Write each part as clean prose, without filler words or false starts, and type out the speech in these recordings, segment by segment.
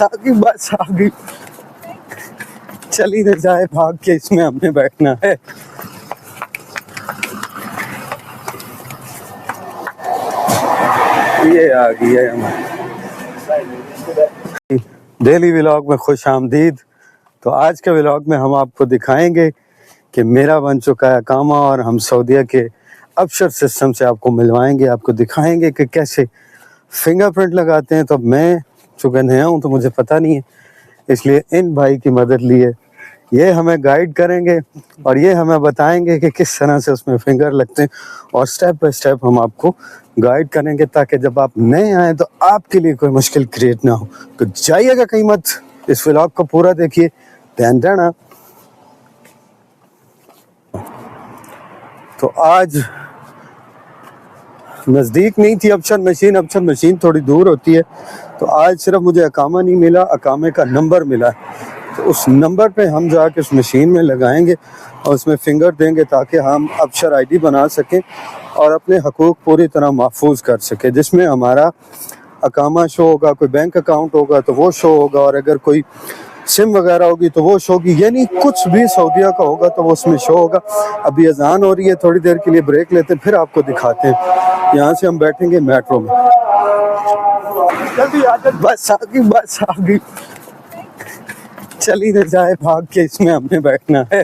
आगे बस आ गई, चली न जाए भाग के, इसमें हमने बैठना है। ये आ गई है हमारी डेली व्लॉग में खुश आमदीद। तो आज के व्लॉग में हम आपको दिखाएंगे कि मेरा बन चुका है अकामा और हम सऊदीया के अबशर सिस्टम से आपको मिलवाएंगे, आपको दिखाएंगे कि कैसे फिंगरप्रिंट लगाते हैं। तो मैं चूँकि नया हूँ तो मुझे पता नहीं है, इसलिए इन भाई की मदद लिए ये हमें गाइड करेंगे और ये हमें बताएंगे कि किस तरह से उसमें फिंगर लगते हैं, और स्टेप बाय स्टेप हम आपको गाइड करेंगे ताकि जब आप नए आएँ तो आपके लिए कोई मुश्किल क्रिएट ना हो। तो जाइएगा कहीं मत, इस व्लॉग को पूरा देखिए, ध्यान देना। तो आज नज़दीक नहीं थी अबशर मशीन थोड़ी दूर होती है। तो आज सिर्फ मुझे अकामा नहीं मिला, अकामे का नंबर मिला। तो उस नंबर पे हम जाके उस मशीन में लगाएंगे और उसमें फिंगर देंगे ताकि हम अबशर आईडी बना सकें और अपने हकूक़ पूरी तरह महफूज कर सकें, जिसमें हमारा अकामा शो होगा, कोई बैंक अकाउंट होगा तो वो शो होगा, और अगर कोई सिम वगैरह होगी तो वो शो होगी, यानी कुछ भी सऊदीया का होगा तो वो उसमें शो होगा। अभी अजान हो रही है, थोड़ी देर के लिए ब्रेक लेते हैं, फिर आपको दिखाते हैं। यहाँ से हम बैठेंगे मेट्रो में। बस आ गई, चली न जाए भाग के, इसमें हमने बैठना है।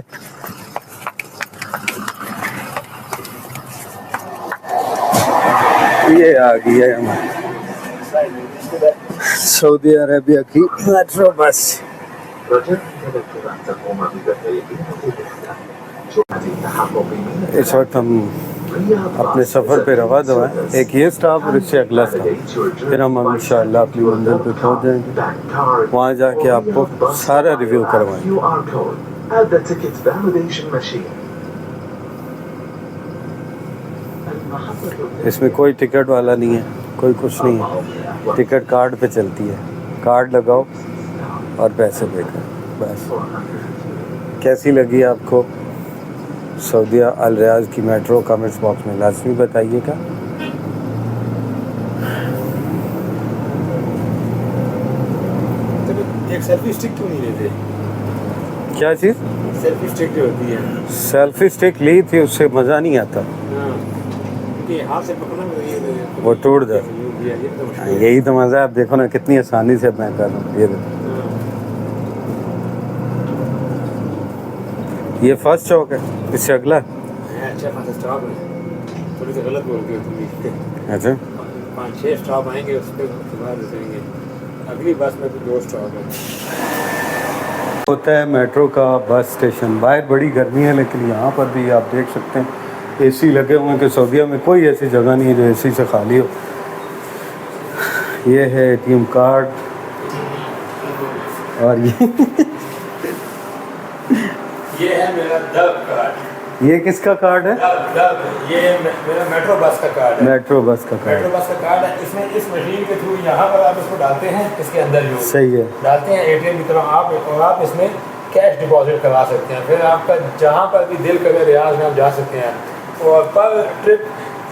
ये आ गई है हमारी सऊदी अरेबिया की मेट्रो बस। इस वक्त हम अपने सफ़र पे रवा दवा है, एक ये स्टॉप और इससे अगला स्टॉप, फिर हम इंशाअल्लाह अपनी मंजिल पे पहुंच जाएंगे। वहाँ जाके आपको सारा रिव्यू करवाएंगे। इसमें कोई टिकट वाला नहीं है, कोई कुछ नहीं है, टिकट कार्ड पे चलती है, कार्ड लगाओ और पैसे पे करो बस। कैसी लगी आपको सऊदीया अल रियाज की मेट्रो? कमेंट्स बॉक्स में लाजमी बताइएगा। एक सेल्फी स्टिक क्यों नहीं लेते? क्या चीज़? सेल्फी स्टिक जो होती है। सेल्फी स्टिक ली थी, उससे मज़ा नहीं आता, हाथ से पकड़ना वो टूट जाता। यही तो मज़ा है। आप देखो ना कितनी आसानी से मैं कर रहा हूँ। ये फर्स्ट चौक है, इससे अगला अच्छा फर्स्ट स्टॉप है। थोड़ी सी गलत बोल रही हो तुम। अच्छा 5-6 स्टॉप आएंगे, उसके बाद रुकेंगे। अगली बस में तो 2 स्टॉप है। होता है मेट्रो का बस स्टेशन। बाहर बड़ी गर्मी है, लेकिन यहाँ पर भी आप देख सकते हैं एसी लगे हुए हैं कि सऊदीया में कोई ऐसी जगह नहीं है जो एसी से खाली हो। ये है एटीएम कार्ड और ये है मेरा डब कार्ड। ये किसका कार्ड है? डब ये मेरा मेट्रो बस का कार्ड है। मेट्रो बस का कार्ड है। इसमें इस मशीन के थ्रू यहाँ पर आप इसको डालते हैं, इसके अंदर जो सही है डालते हैं एटीएम की तरह आप, और आप इसमें कैश डिपॉजिट करवा सकते हैं। फिर आपका जहाँ पर भी दिल करे रियाज में आप जा सकते हैं। और पर ट्रिप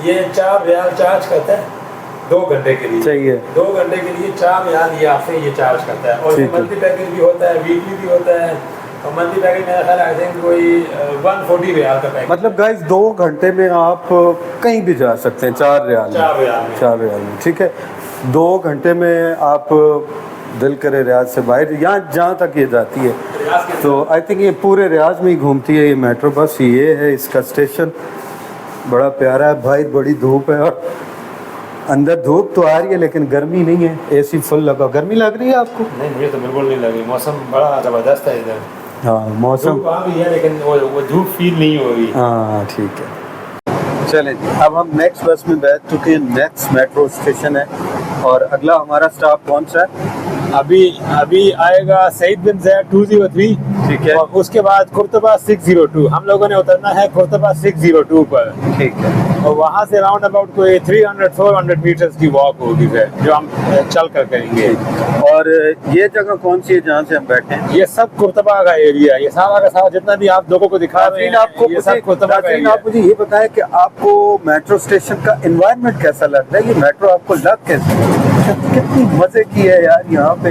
ये 4 रियाल चार्ज करता है 2 घंटे के लिए। सही है। 2 घंटे के लिए 4 रियाल ये आपसे ये चार्ज करता है। और मंथली पैकेज भी होता है, वीकली भी होता है। और मंथली पैकेज मेरा ख्याल आई थिंक कोई 140 रियाल का पैकेज। मतलब गाइस 2 घंटे में आप कहीं भी जा सकते हैं 4 रियाल में। ठीक है, 2 घंटे में आप दिल करे रियाज से बाहर यहाँ जहाँ तक ये जाती है। तो आई थिंक ये पूरे रियाज में ही घूमती है ये मेट्रो बस। ये है इसका स्टेशन, बड़ा प्यारा है भाई। बड़ी धूप है और अंदर धूप तो आ रही है लेकिन गर्मी नहीं है, एसी फुल लगा। गर्मी लग रही है आपको? नहीं, मुझे तो बिल्कुल नहीं लगी। मौसम बड़ा ज़बरदस्त है इधर। हाँ मौसम आ रही है लेकिन वो धूप फील नहीं हो रही। हाँ ठीक है, चलें जी। अब हम नेक्स्ट बस में बैठ चुके हैं, नेक्स्ट मेट्रो स्टेशन है और अगला हमारा स्टॉप कौन सा है? अभी आएगा सईद बिन ज़ैद 203। ठीक है। और उसके बाद कुर्तबा 602। हम लोगों ने उतरना है कुर्तबा 602 पर। ठीक है। और वहाँ से राउंड अबाउट कोई 300-400 मीटर्स की वॉक होगी फिर, जो हम चल कर करेंगे। और ये जगह कौन सी है जहाँ से हम बैठे हैं? ये सब कुर्तबा का एरिया, ये सारा का सारा जितना भी आप लोगों को दिखा रहे हैं, आपको ये सब कुर्तबा का एरिया। आप मुझे ये बताएं कि आपको मेट्रो स्टेशन का एनवायरनमेंट कैसा लग रहा है? ये मेट्रो आपको लग कैसे, कितनी मजे की है यार यहाँ पे,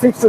6 to